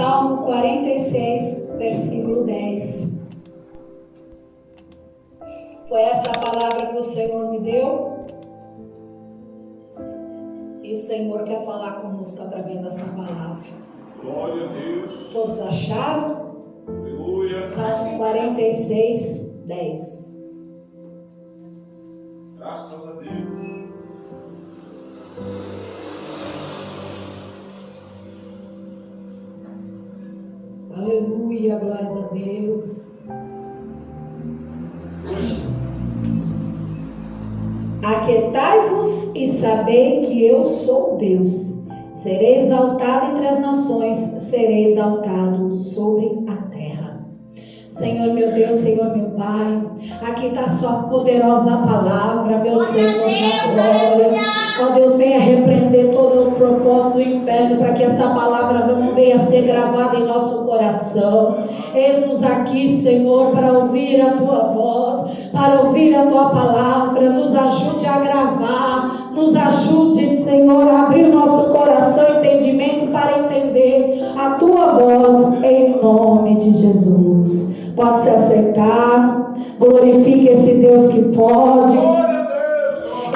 Salmo 46, versículo 10. Foi essa a palavra que o Senhor me deu. E o Senhor quer falar conosco através dessa palavra. Glória a Deus. Todos acharam? Aleluia. Salmo 46, 10. Graças a Deus. Aleluia, glória a Deus. Aquietai-vos e sabei que eu sou Deus. Serei exaltado entre as nações, serei exaltado sobre a terra. Senhor meu Deus, Senhor meu Pai, aqui está a sua poderosa palavra, meu Senhor da glória. Ó Deus, venha repreender todo o propósito do inferno para que essa palavra venha ser gravada em nosso coração. Eis-nos aqui, Senhor, para ouvir a tua voz, para ouvir a tua palavra. Nos ajude a gravar, nos ajude, Senhor, a abrir o nosso coração e entendimento para entender a tua voz, em nome de Jesus. Pode se aceitar, glorifique esse Deus que pode,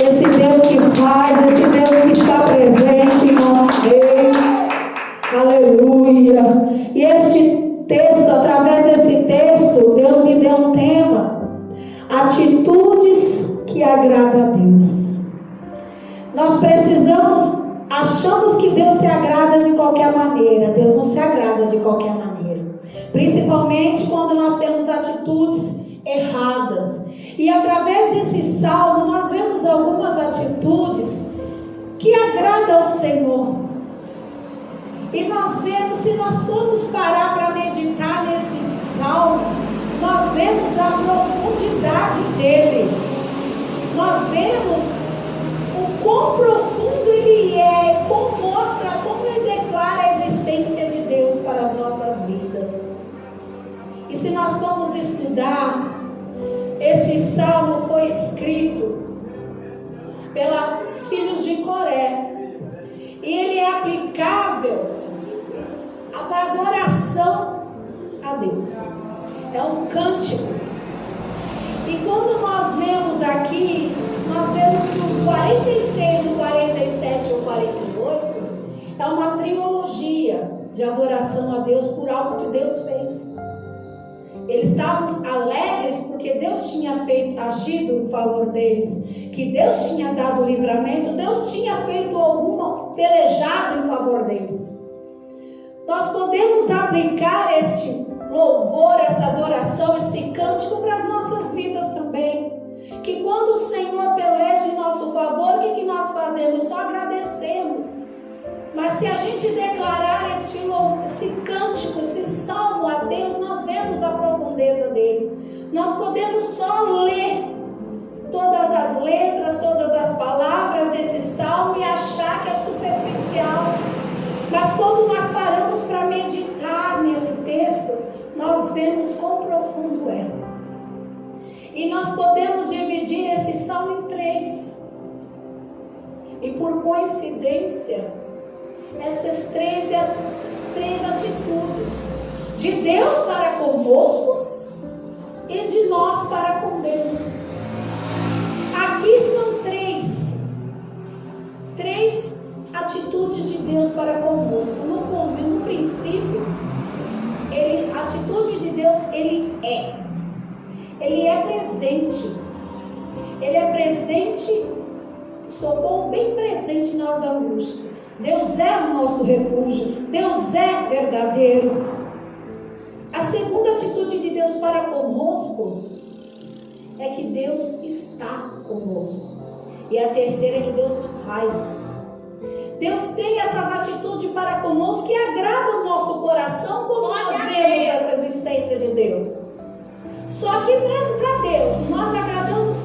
esse Deus que faz, esse Deus que está presente em nosso meio. Aleluia. E este texto, através desse texto, Deus me deu um tema: atitudes que agradam a Deus. Nós achamos que Deus se agrada de qualquer maneira. Deus não se agrada de qualquer maneira. Principalmente quando nós temos atitudes erradas. E através desse salmo nós vemos algumas atitudes que agradam ao Senhor. E nós vemos, se nós formos parar para meditar nesse salmo, nós vemos a profundidade dele. Nós vemos o quão profundo ele é, como mostra, como ele declara a existência de Deus para as nossas vidas. E se nós formos estudar, esse salmo foi escrito pelos filhos de Coré. E ele é aplicável para adoração a Deus. É um cântico. E quando nós vemos aqui, nós vemos que o 46, o 47 e o 48 é uma trilogia de adoração a Deus por algo que Deus fez. Eles estavam alegres porque Deus tinha agido em favor deles, que Deus tinha dado livramento, Deus tinha feito alguma pelejada em favor deles. Nós podemos aplicar este louvor, essa adoração, esse cântico para as nossas vidas também. Que quando o Senhor peleja em nosso favor, o que nós fazemos? Só agradecemos. Mas se a gente declarar esse cântico, esse salmo a Deus, nós vemos a profundeza dele. Nós podemos só ler todas as letras, todas as palavras desse salmo e achar que é superficial. Mas quando nós paramos para meditar nesse texto, nós vemos quão profundo é. E nós podemos dividir esse salmo em 3. E por coincidência, essas três atitudes de Deus para conosco e de nós para com Deus. Aqui são três atitudes de Deus para conosco. No princípio, a atitude de Deus, ele é presente. Ele é presente, socorro bem presente na hora da angústia. Deus é o nosso refúgio. Deus é verdadeiro. A segunda atitude de Deus para conosco é que Deus está conosco. E a terceira é que Deus faz. Deus tem essas atitudes para conosco que agradam o nosso coração quando nós vemos essa existência de Deus. Só que para Deus, nós agradamos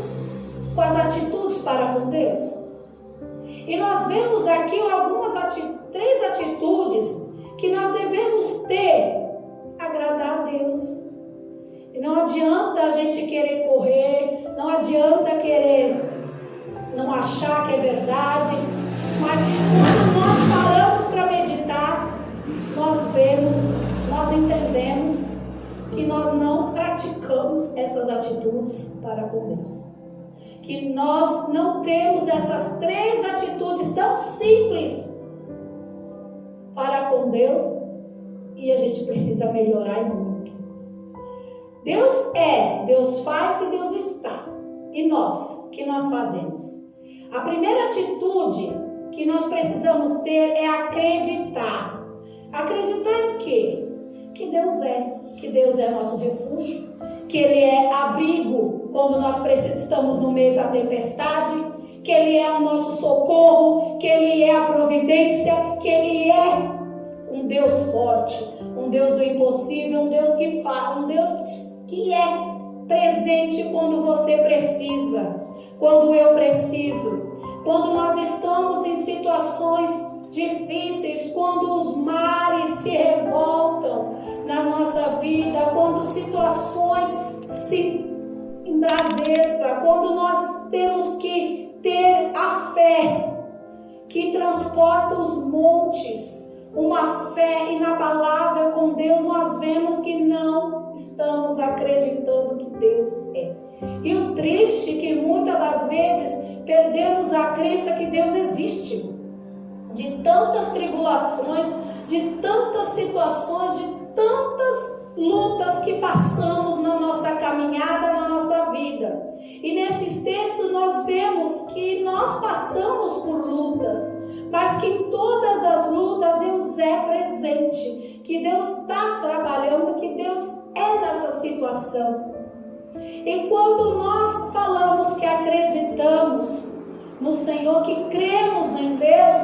com as atitudes para com Deus. E nós vemos aqui três atitudes que nós devemos ter, agradar a Deus. E não adianta a gente querer correr, não adianta querer não achar que é verdade, mas quando nós paramos para meditar, nós vemos essas atitudes para com Deus. Que nós não temos essas 3 atitudes tão simples para com Deus, e a gente precisa melhorar e muito. Deus é, Deus faz e Deus está. E nós, o que nós fazemos? A primeira atitude que nós precisamos ter é acreditar. Acreditar em quê? Que Deus é nosso refúgio, que Ele é abrigo quando nós estamos no meio da tempestade, que Ele é o nosso socorro, que Ele é a providência, que Ele é um Deus forte, um Deus do impossível, um Deus que faz, um Deus que é presente quando você precisa, quando eu preciso, quando nós estamos em situações difíceis, quando os mares se revoltam na nossa vida, quando situações se embraveçam, quando nós temos que ter a fé que transporta os montes, uma fé inabalável com Deus, nós vemos que não estamos acreditando que Deus é. E o triste é que muitas das vezes perdemos a crença que Deus existe. De tantas tribulações, de tantas situações, de tantas lutas que passamos na nossa caminhada, na nossa vida. E nesses textos nós vemos que nós passamos por lutas, mas que em todas as lutas Deus é presente, que Deus está trabalhando, que Deus é nessa situação. E quando nós falamos que acreditamos no Senhor, que cremos em Deus,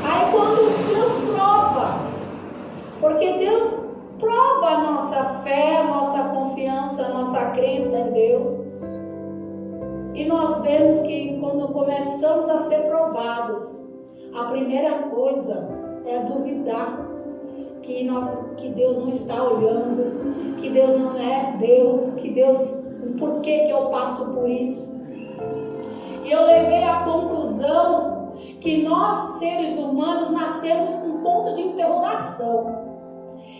aí quando Deus prova, porque Deus prova a nossa fé, a nossa confiança, a nossa crença em Deus. E nós vemos que quando começamos a ser provados, a primeira coisa é duvidar que Deus não está olhando, que Deus não é Deus, que Deus, por que eu passo por isso? E eu levei à conclusão que nós, seres humanos, nascemos com um ponto de interrogação.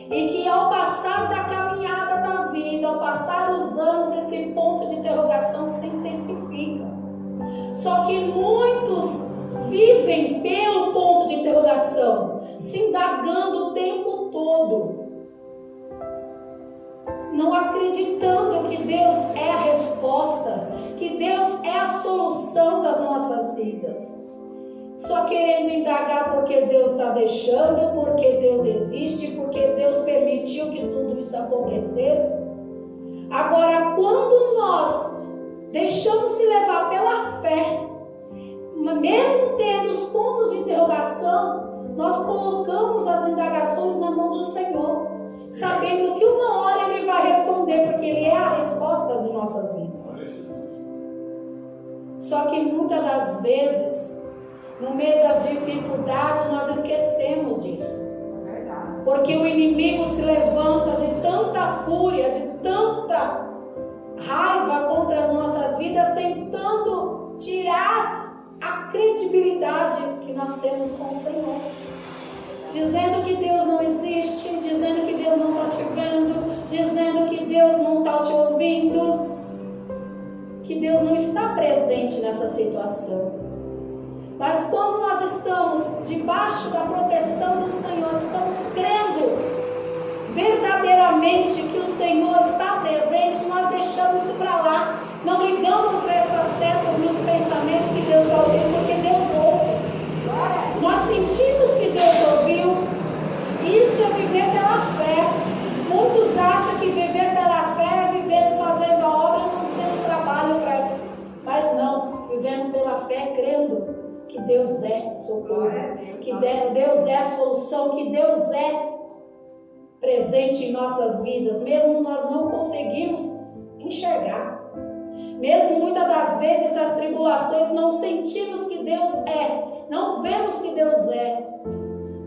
E que ao passar da caminhada da vida, ao passar os anos, esse ponto de interrogação se intensifica. Só que muitos vivem pelo ponto de interrogação, se indagando o tempo todo, não acreditando que Deus é a resposta, que Deus é a solução das nossas vidas. Só querendo indagar porque Deus está deixando, porque Deus existe, porque Deus permitiu que tudo isso acontecesse. Agora, quando nós deixamos se levar pela fé, mesmo tendo os pontos de interrogação, nós colocamos as indagações na mão do Senhor, sabendo que uma hora Ele vai responder, porque Ele é a resposta de nossas vidas. Só que muitas das vezes, no meio das dificuldades, nós esquecemos disso. Porque o inimigo se levanta de tanta fúria, de tanta raiva contra as nossas vidas, tentando tirar a credibilidade que nós temos com o Senhor. Dizendo que Deus não existe, dizendo que Deus não está te vendo, dizendo que Deus não está te ouvindo, que Deus não está presente nessa situação. Mas quando nós estamos debaixo da proteção do Senhor, estamos crendo verdadeiramente que o Senhor está presente, nós deixamos isso para lá, não ligamos para essas setas nos pensamentos que Deus está ouvindo, porque Deus ouve. Nós sentimos que Deus ouviu. Isso é viver pela fé. Muitos acham que viver pela fé é viver fazendo a obra, não tendo trabalho para isso. Mas não, vivendo pela fé, crendo que Deus é socorro, que Deus é a solução, que Deus é presente em nossas vidas, mesmo nós não conseguimos enxergar. Mesmo muitas das vezes as tribulações não sentimos que Deus é, não vemos que Deus é,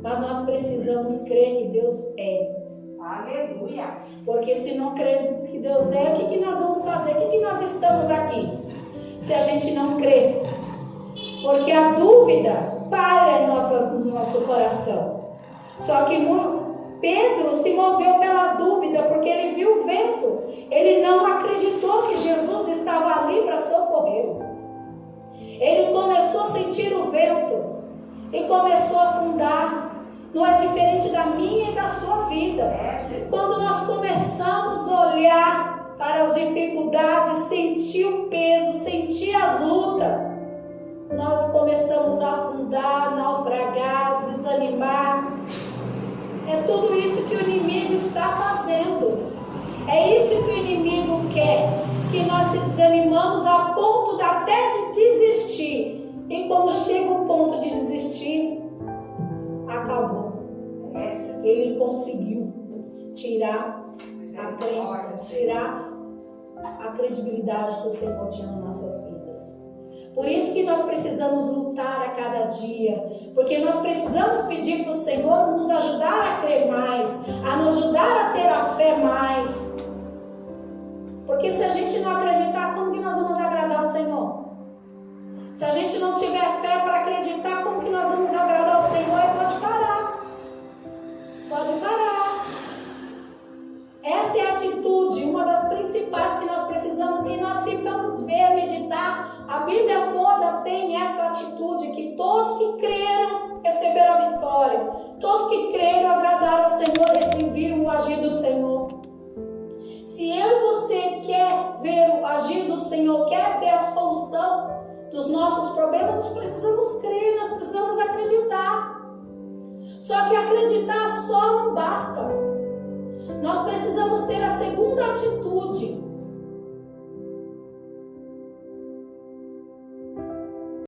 mas nós precisamos crer que Deus é. Aleluia! Porque se não crer que Deus é, o que nós vamos fazer? O que nós estamos aqui? Se a gente não crê. Porque a dúvida paira no nosso coração. Só que Pedro se moveu pela dúvida, porque ele viu o vento. Ele sentir o vento e começou a afundar. Não é diferente da minha e da sua vida. Quando nós começamos a olhar para as dificuldades, sentir o peso, sentir as lutas, nós começamos a afundar, naufragar, desanimar. É tudo isso que o inimigo está fazendo. É isso que o inimigo quer, que nós se desanimamos a ponto até de desistir. E quando chega o ponto de desistir, acabou. Ele conseguiu tirar a crença, tirar a credibilidade que o Senhor tinha nas nossas vidas. Por isso que nós precisamos lutar a cada dia, porque nós precisamos pedir para o Senhor nos ajudar a crer mais, a nos ajudar a ter a fé mais. Porque se a gente não acreditar, como que nós vamos agradar o Senhor? Se a gente não tiver fé para acreditar, como que nós vamos agradar o Senhor? E pode parar. Pode parar. Essa é a atitude, uma das principais que nós precisamos. E nós, se vamos ver, meditar, a Bíblia toda tem essa atitude, que todos que creram receberam a vitória. Todos que creram agradaram ao Senhor e viram o agir do Senhor. Se eu e você quer ver o agir do Senhor, quer ver a solução dos nossos problemas, nós precisamos crer, nós precisamos acreditar. Só que acreditar só não basta. Nós precisamos ter a segunda atitude,